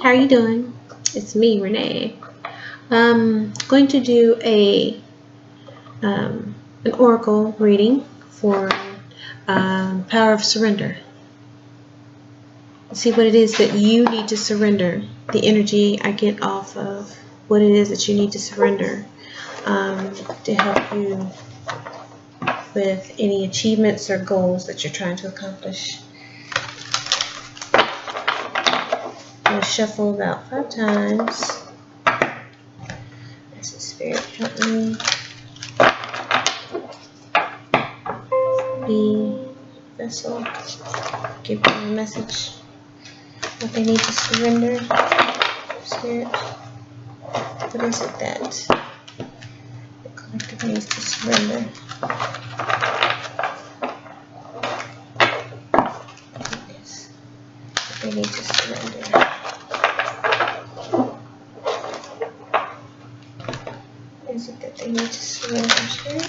how are you doing? It's me, Renee. Going to do an oracle reading for Power of Surrender. See what it is that you need to surrender. The energy I get off of what it is that you need to surrender to help you with any achievements or goals that you're trying to accomplish. I'm going to shuffle about 5 times. As the Spirit help me be vessel, give them a message, what they need to surrender. Spirit, what is it that the collective needs to surrender? Yes, what they need to surrender. What is it that they need to surrender, Spirit?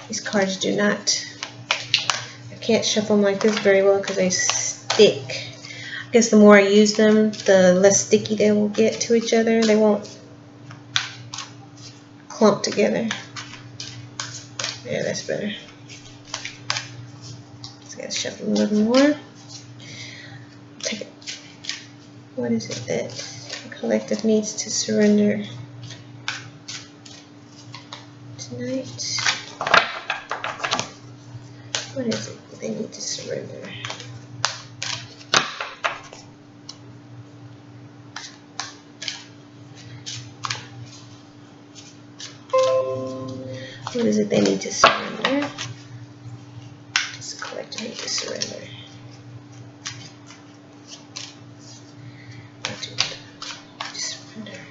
These cards do not, I can't shuffle them like this very well because they stick. I guess the more I use them, the less sticky they will get to each other. They won't clump together. Yeah, that's better. Just gotta shuffle a little more. Take it. What is it that the collective needs to surrender tonight? What is it that they need to surrender? What is it they need to surrender? Does the collective need to surrender? Surrender.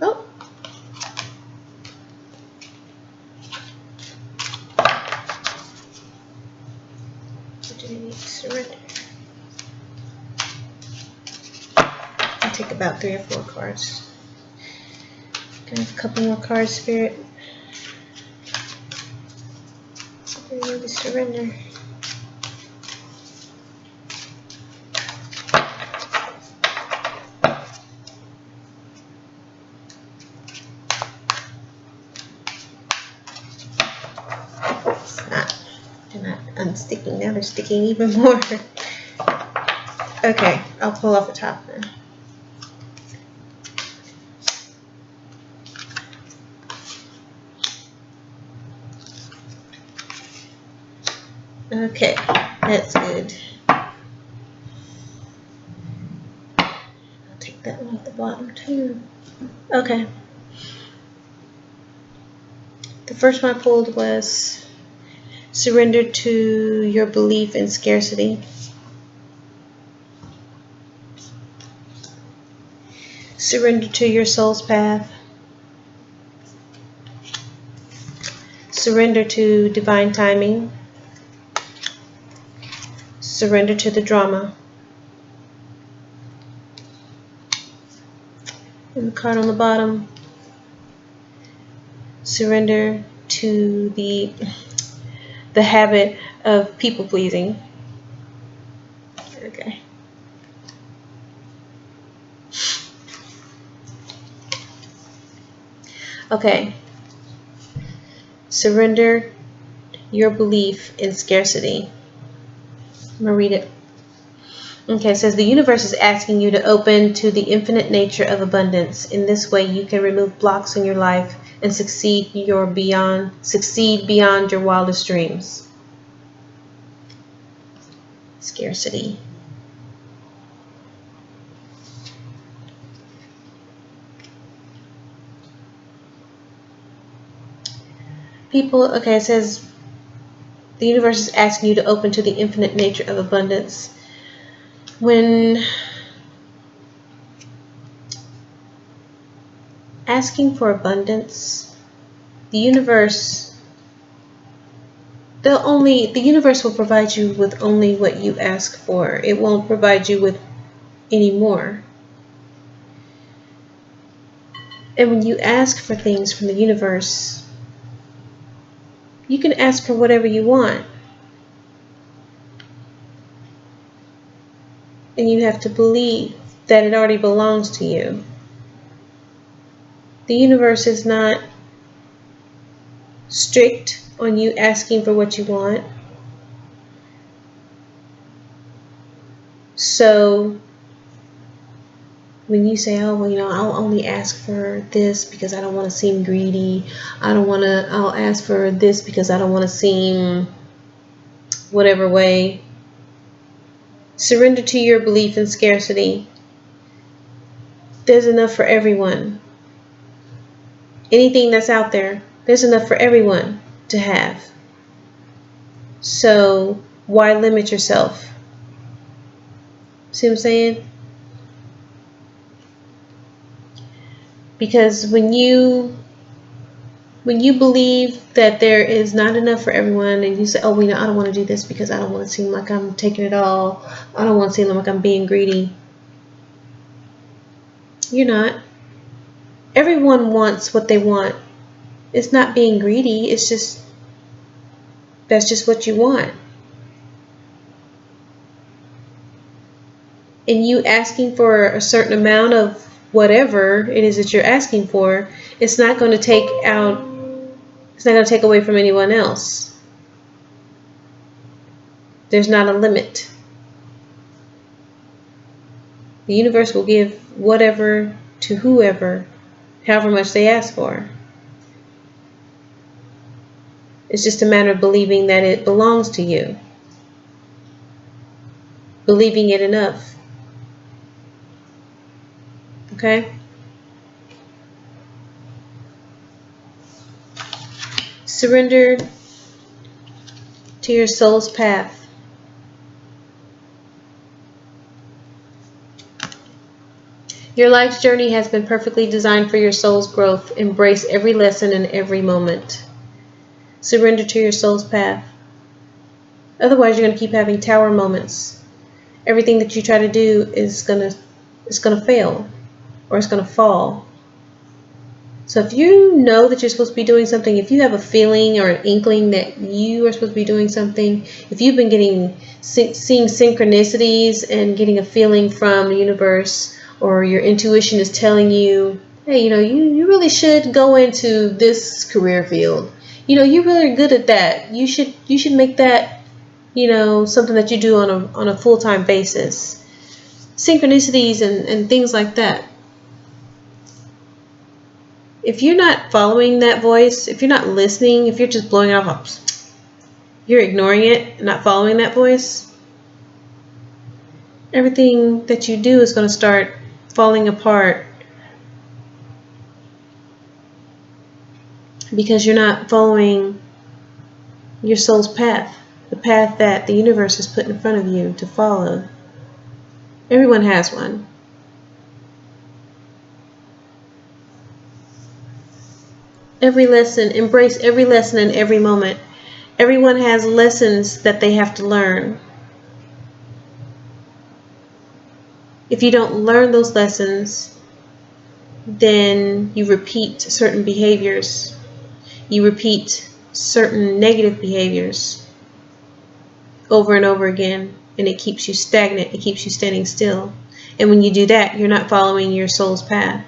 Oh. What do they need to surrender? I'll take about 3 or 4 cards. Can I have a couple more cards, Spirit? What do they need to surrender? They're not unsticking now, they're sticking even more. Okay, I'll pull off the top then. Okay, that's good. I'll take that one off the bottom too. Okay. The first one I pulled was surrender to your belief in scarcity. Surrender to your soul's path. Surrender to divine timing. Surrender to the drama. And the card on the bottom, surrender to the habit of people pleasing. Okay. Okay. Surrender your belief in scarcity. I'm going to read it. Okay, it says the universe is asking you to open to the infinite nature of abundance. In this way, you can remove blocks in your life and succeed beyond your wildest dreams. Scarcity. People, okay, it says the universe is asking you to open to the infinite nature of abundance. When asking for abundance, the universe The universe will provide you with only what you ask for. It won't provide you with any more. And when you ask for things from the universe, you can ask for whatever you want. And you have to believe that it already belongs to you. The universe is not strict on you asking for what you want. So when you say, oh, well, I'll only ask for this because I don't want to seem greedy. I'll ask for this because I don't want to seem whatever way. Surrender to your belief in scarcity. There's enough for everyone. Anything that's out there, there's enough for everyone to have. So why limit yourself? See what I'm saying? Because when you believe that there is not enough for everyone, and you say, oh, I don't want to do this because I don't want to seem like I'm taking it all. I don't want to seem like I'm being greedy. You're not. Everyone wants what they want. It's not being greedy. It's just, that's just what you want. And you asking for a certain amount of whatever it is that you're asking for, it's not going to take away from anyone else. There's not a limit. The universe will give whatever to whoever, however much they ask for. It's just a matter of believing that it belongs to you. Believing it enough. Okay? Surrender to your soul's path. Your life's journey has been perfectly designed for your soul's growth. Embrace every lesson and every moment. Surrender to your soul's path. Otherwise, you're going to keep having tower moments. Everything that you try to do is going to fail, or it's going to fall. So if you know that you're supposed to be doing something, if you have a feeling or an inkling that you are supposed to be doing something, if you've been seeing synchronicities and getting a feeling from the universe, or your intuition is telling you, hey, you really should go into this career field. You're really good at that. You should make that, something that you do on a full-time basis. Synchronicities and things like that. If you're not following that voice, if you're not listening, if you're just blowing it off, you're ignoring it and not following that voice, everything that you do is going to start falling apart because you're not following your soul's path, the path that the universe has put in front of you to follow. Everyone has one. Every lesson, embrace every lesson in every moment. Everyone has lessons that they have to learn. If you don't learn those lessons, then you repeat certain behaviors. You repeat certain negative behaviors over and over again, and it keeps you stagnant. It keeps you standing still. And when you do that, you're not following your soul's path.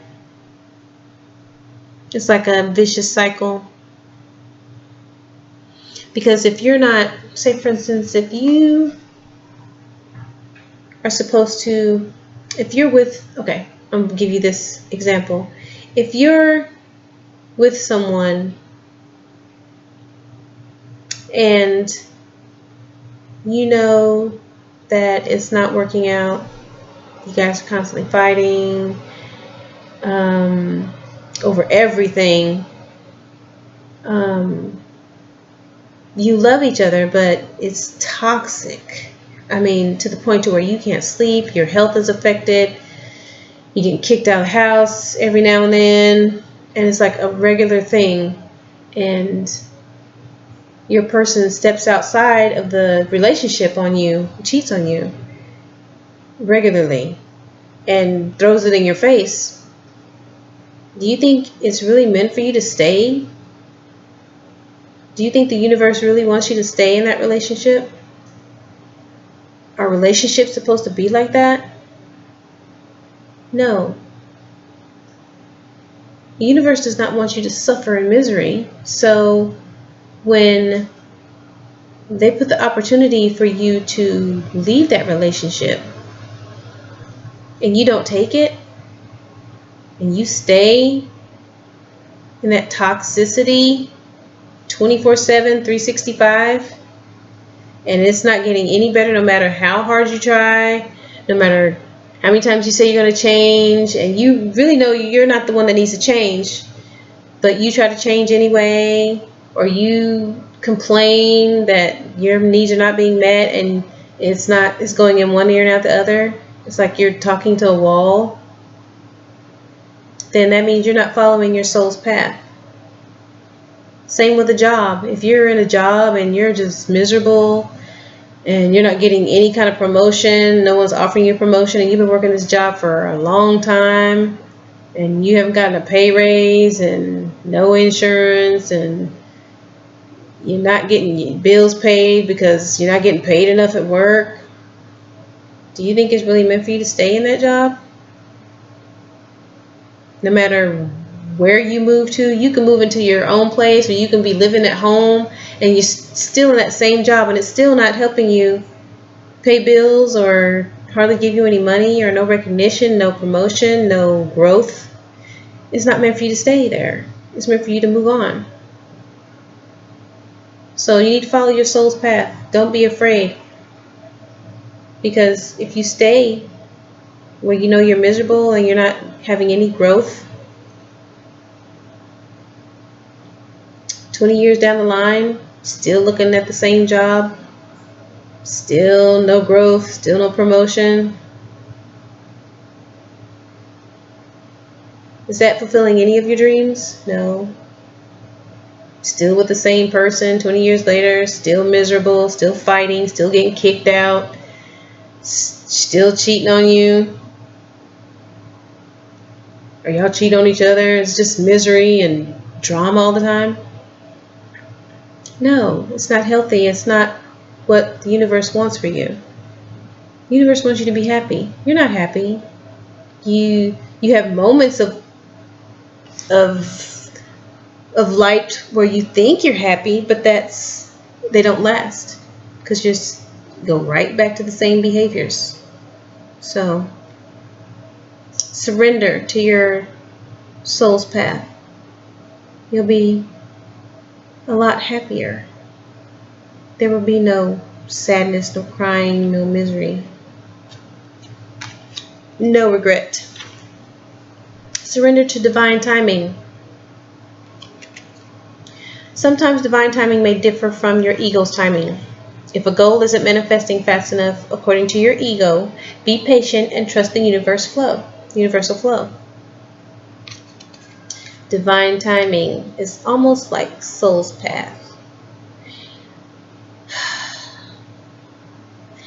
It's like a vicious cycle. Because if you're not, say for instance, if you are supposed to, if you're with, okay, I'm going to give you this example. If you're with someone and you know that it's not working out, you guys are constantly fighting over everything. You love each other, but it's toxic. I mean, to the point to where you can't sleep, your health is affected, you get kicked out of the house every now and then, and it's like a regular thing. And your person steps outside of the relationship on you, cheats on you regularly, and throws it in your face, do you think it's really meant for you to stay? Do you think the universe really wants you to stay in that relationship? Are relationships supposed to be like that? No. The universe does not want you to suffer in misery. So when they put the opportunity for you to leave that relationship and you don't take it, and you stay in that toxicity 24/7, 365, and it's not getting any better no matter how hard you try, no matter how many times you say you're going to change, and you really know you're not the one that needs to change, but you try to change anyway, or you complain that your needs are not being met and it's going in one ear and out the other. It's like you're talking to a wall. Then that means you're not following your soul's path. Same with a job. If you're in a job and you're just miserable and you're not getting any kind of promotion, no one's offering you a promotion, and you've been working this job for a long time and you haven't gotten a pay raise and no insurance, and you're not getting your bills paid because you're not getting paid enough at work, do you think it's really meant for you to stay in that job? No matter where you move to, you can move into your own place, or you can be living at home and you're still in that same job and it's still not helping you pay bills or hardly give you any money, or no recognition, no promotion, no growth. It's not meant for you to stay there. It's meant for you to move on. So you need to follow your soul's path. Don't be afraid. Because if you stay where you know you're miserable and you're not having any growth, 20 years down the line, still looking at the same job, still no growth, still no promotion, is that fulfilling any of your dreams? No. Still with the same person 20 years later, still miserable, still fighting, still getting kicked out, still cheating on you. Or y'all cheat on each other, it's just misery and drama all the time. No, it's not healthy. It's not what the universe wants for you. The universe wants you to be happy. You're not happy. You have moments of light where you think you're happy, but they don't last, because you just go right back to the same behaviors. So surrender to your soul's path. You'll be a lot happier. There will be no sadness, no crying, no misery, no regret. Surrender to divine timing. Sometimes divine timing may differ from your ego's timing. If a goal isn't manifesting fast enough according to your ego, be patient and trust the universal flow. Divine timing is almost like soul's path.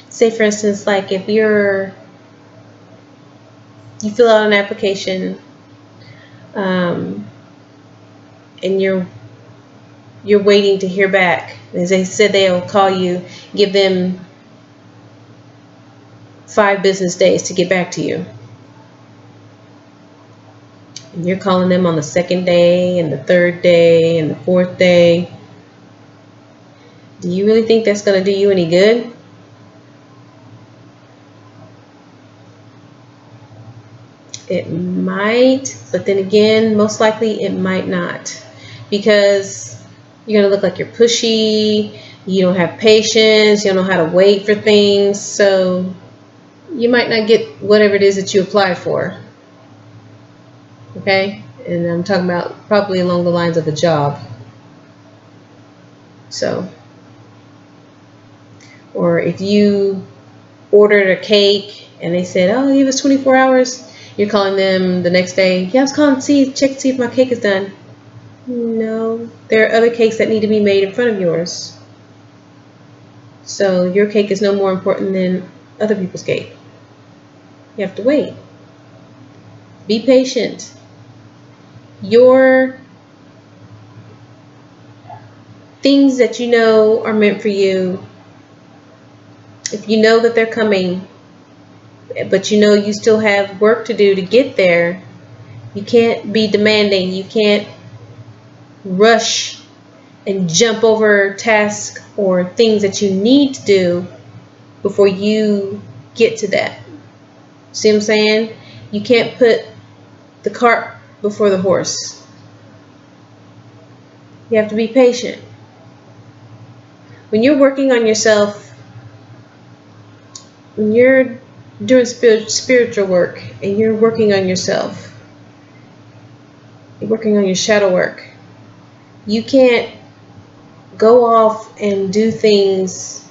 Say for instance, like if you fill out an application, and you're waiting to hear back. As they said, they'll call you, give them 5 business days to get back to you. And you're calling them on the 2nd day and the 3rd day and the 4th day. Do you really think that's going to do you any good? It might, but then again, most likely it might not. Because you're going to look like you're pushy, you don't have patience, you don't know how to wait for things, so you might not get whatever it is that you applied for. Okay? And I'm talking about probably along the lines of a job. So, or if you ordered a cake and they said, oh, give us 24 hours, you're calling them the next day, yeah, I was calling to check to see if my cake is done. No, there are other cakes that need to be made in front of yours. So your cake is no more important than other people's cake. You have to wait. Be patient. Your things that you know are meant for you, if you know that they're coming, but you know you still have work to do to get there, you can't be demanding. You can't rush and jump over tasks or things that you need to do before you get to that. See what I'm saying? You can't put the cart before the horse. You have to be patient. When you're working on yourself, when you're doing spiritual work and you're working on yourself, you're working on your shadow work, you can't go off and do things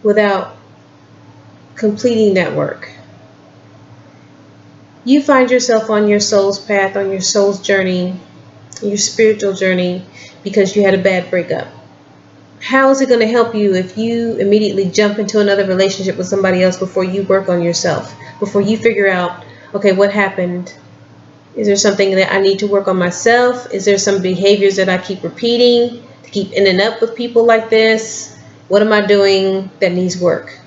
without completing that work. You find yourself on your soul's path, on your soul's journey, your spiritual journey, because you had a bad breakup. How is it going to help you if you immediately jump into another relationship with somebody else before you work on yourself, before you figure out, okay, what happened? Is there something that I need to work on myself? Is there some behaviors that I keep repeating to keep ending up with people like this? What am I doing that needs work?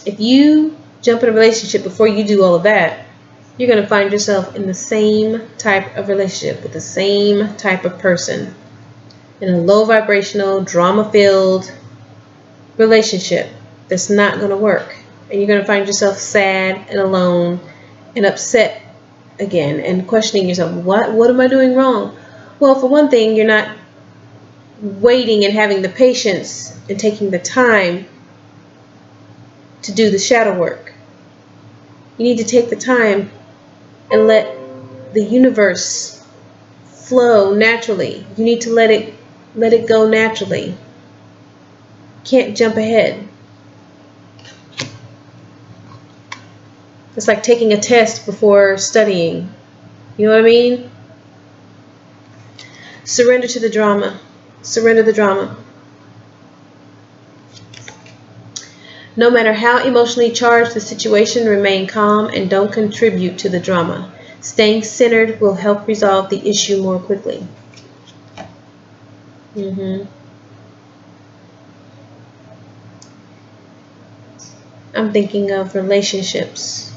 If you jump in a relationship before you do all of that, you're going to find yourself in the same type of relationship with the same type of person, in a low vibrational, drama-filled relationship that's not going to work. And you're going to find yourself sad and alone and upset again and questioning yourself, what am I doing wrong? Well, for one thing, you're not waiting and having the patience and taking the time to do the shadow work. You need to take the time and let the universe flow naturally. You need to let it go naturally. You can't jump ahead. It's like taking a test before studying. You know what I mean? Surrender to the drama. Surrender the drama. No matter how emotionally charged the situation, remain calm and don't contribute to the drama. Staying centered will help resolve the issue more quickly. I'm thinking of relationships.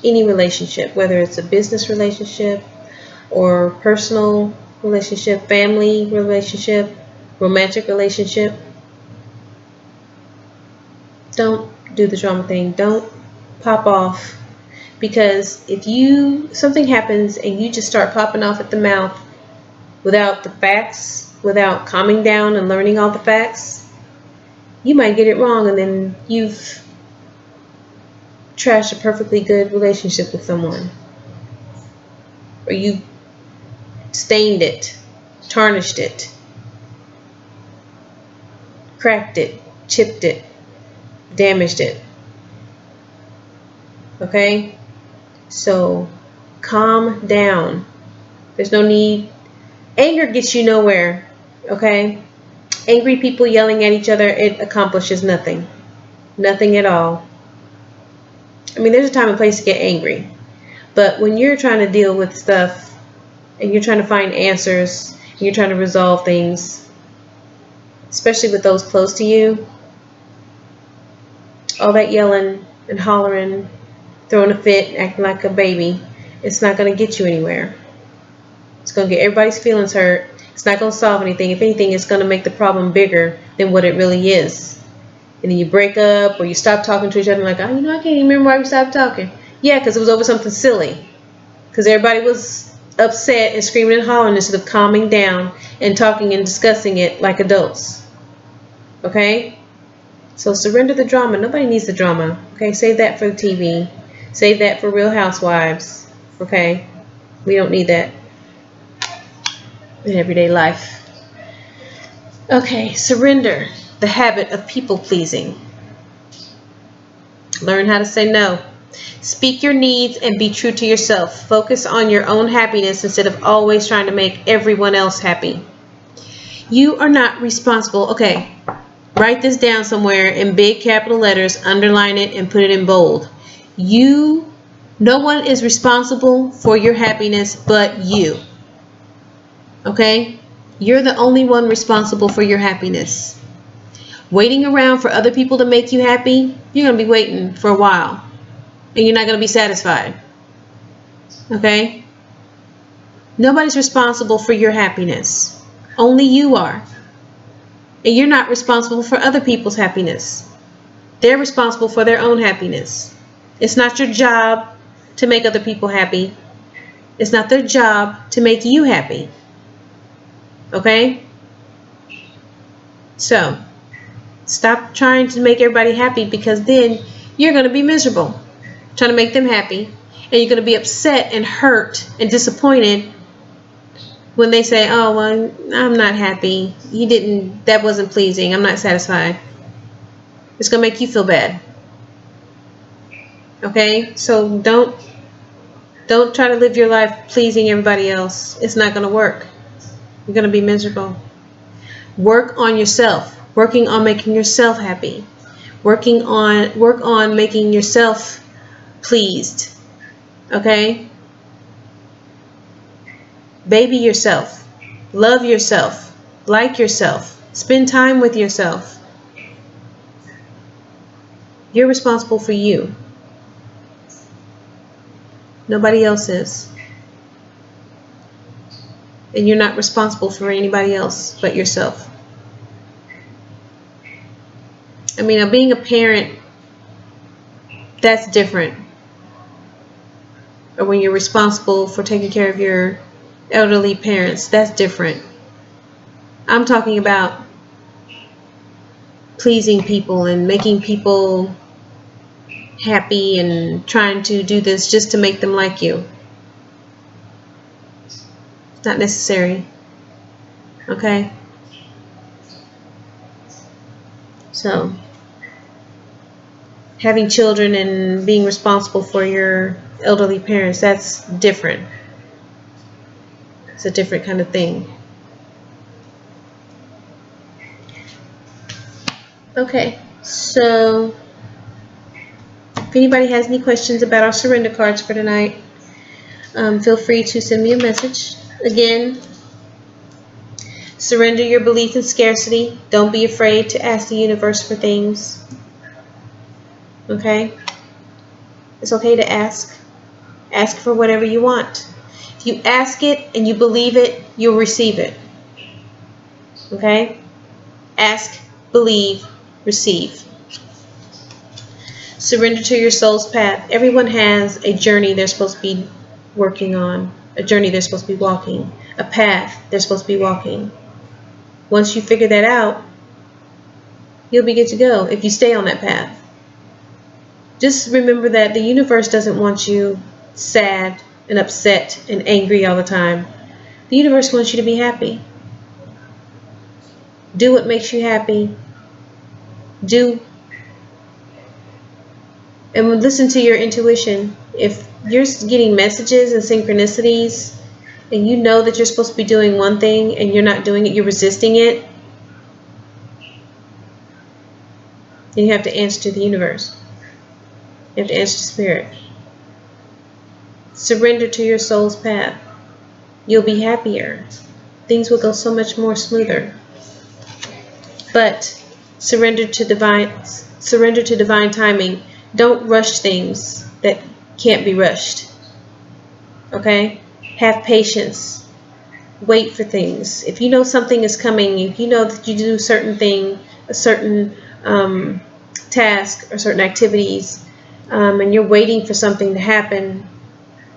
Any relationship, whether it's a business relationship or personal relationship, family relationship, romantic relationship. Don't do the drama thing. Don't pop off. Because if something happens and you just start popping off at the mouth without the facts, without calming down and learning all the facts, you might get it wrong and then you've trashed a perfectly good relationship with someone. Or you stained it, tarnished it, cracked it, chipped it, damaged it. Okay? So calm down. There's no need. Anger gets you nowhere. Okay? Angry people yelling at each other, it accomplishes nothing. Nothing at all. I mean, there's a time and place to get angry. But when you're trying to deal with stuff and you're trying to find answers and you're trying to resolve things, especially with those close to you, all that yelling and hollering, throwing a fit, acting like a baby, it's not going to get you anywhere. It's going to get everybody's feelings hurt. It's not going to solve anything. If anything, it's going to make the problem bigger than what it really is. And then you break up or you stop talking to each other like, I can't even remember why we stopped talking. Yeah, because it was over something silly. Because everybody was upset and screaming and hollering instead of calming down and talking and discussing it like adults. Okay? So surrender the drama. Nobody needs the drama. Okay? Save that for the TV. Save that for Real Housewives. Okay? We don't need that in everyday life. Okay, surrender the habit of people pleasing. Learn how to say no. Speak your needs and be true to yourself. Focus on your own happiness instead of always trying to make everyone else happy. You are not responsible. Okay, write this down somewhere in big capital letters, underline it, and put it in bold. No one is responsible for your happiness but you. Okay? You're the only one responsible for your happiness. Waiting around for other people to make you happy, you're going to be waiting for a while. And you're not going to be satisfied. Okay? Nobody's responsible for your happiness. Only you are. And you're not responsible for other people's happiness. They're responsible for their own happiness. It's not your job to make other people happy. It's not their job to make you happy. Okay? So, stop trying to make everybody happy, because then you're going to be miserable trying to make them happy. And you're going to be upset and hurt and disappointed when they say, oh, well, I'm not happy. That wasn't pleasing. I'm not satisfied. It's going to make you feel bad. Okay? So don't try to live your life pleasing everybody else. It's not going to work. You're going to be miserable. Work on yourself. Working on making yourself happy. Work on making yourself pleased. Okay? Baby yourself. Love yourself. Like yourself. Spend time with yourself. You're responsible for you. Nobody else is. And you're not responsible for anybody else but yourself. I mean, now being a parent, that's different. Or when you're responsible for taking care of your elderly parents, that's different. I'm talking about pleasing people and making people happy and trying to do this just to make them like you. It's not necessary. Okay? So, having children and being responsible for your elderly parents, that's different. It's a different kind of thing. Okay, so if anybody has any questions about our surrender cards for tonight, feel free to send me a message. Again, surrender your belief in scarcity. Don't be afraid to ask the universe for things. Okay? It's okay to ask. Ask for whatever you want. If you ask it and you believe it, you'll receive it. Okay? Ask, believe, receive. Surrender to your soul's path. Everyone has a journey they're supposed to be working on, a journey they're supposed to be walking, a path they're supposed to be walking. Once you figure that out, you'll be good to go if you stay on that path. Just remember that the universe doesn't want you sad and upset and angry all the time. The universe wants you to be happy. Do what makes you happy. And listen to your intuition. If you're getting messages and synchronicities and you know that you're supposed to be doing one thing and you're not doing it, you're resisting it, then you have to answer to the universe. You have to answer to spirit. Surrender to your soul's path. You'll be happier. Things will go so much more smoother. But surrender to divine timing. Don't rush things that can't be rushed. Okay? Have patience. Wait for things. If you know something is coming, if you know that you do a certain task or certain activities, and you're waiting for something to happen,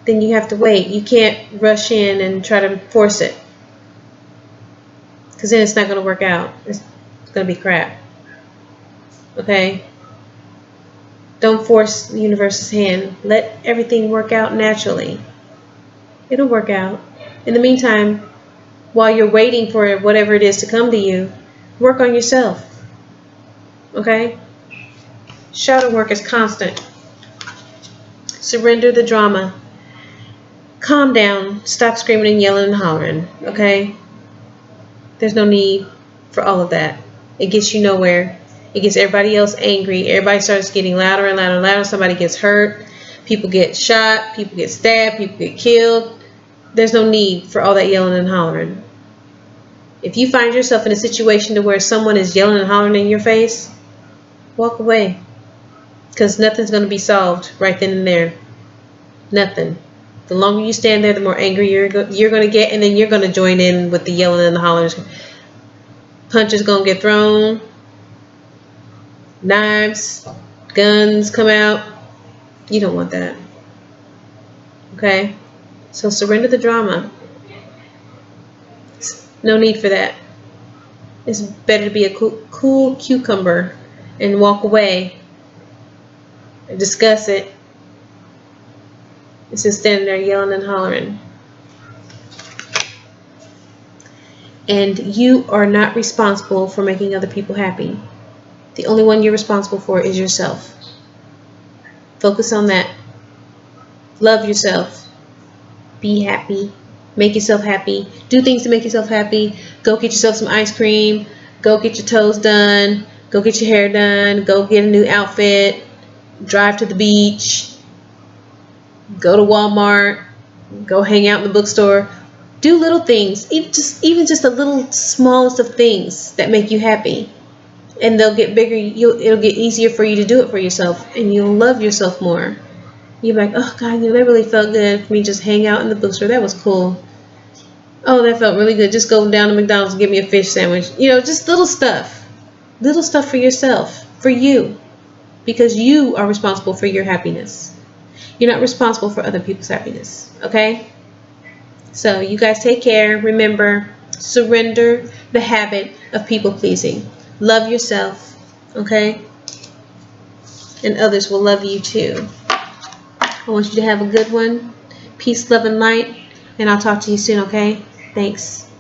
then you have to wait. You can't rush in and try to force it, because then it's not going to work out. It's going to be crap. Okay? Don't force the universe's hand. Let everything work out naturally. It'll work out. In the meantime, while you're waiting for whatever it is to come to you, work on yourself. Okay? Shadow work is constant. Surrender the drama. Calm down. Stop screaming and yelling and hollering. Okay? There's no need for all of that. It gets you nowhere. It gets everybody else angry. Everybody starts getting louder and louder and louder. Somebody gets hurt. People get shot. People get stabbed. People get killed. There's no need for all that yelling and hollering. If you find yourself in a situation to where someone is yelling and hollering in your face, walk away. Because nothing's going to be solved right then and there. Nothing. The longer you stand there, the more angry you're going to get, and then you're going to join in with the yelling and the hollering. Punches going to get thrown. Knives, guns come out. You don't want that. Okay? So surrender the drama. No need for that. It's better to be a cool cucumber and walk away and discuss it instead of standing there yelling and hollering. And you are not responsible for making other people happy. The only one you're responsible for is yourself. Focus on that. Love yourself. Be happy. Make yourself happy. Do things to make yourself happy. Go get yourself some ice cream. Go get your toes done. Go get your hair done. Go get a new outfit. Drive to the beach. Go to Walmart. Go hang out in the bookstore. Do little things. Even just the little smallest of things that make you happy. And they'll get bigger. It'll get easier for you to do it for yourself. And you'll love yourself more. You're like, oh God, that really felt good for me just hang out in the bookstore. That was cool. Oh, that felt really good. Just go down to McDonald's and get me a fish sandwich. Just little stuff. Little stuff for yourself. For you. Because you are responsible for your happiness. You're not responsible for other people's happiness. Okay? So you guys take care. Remember, surrender the habit of people pleasing. Love yourself. Okay? And others will love you too. I want you to have a good one. Peace, love, and light. And I'll talk to you soon, okay? Thanks.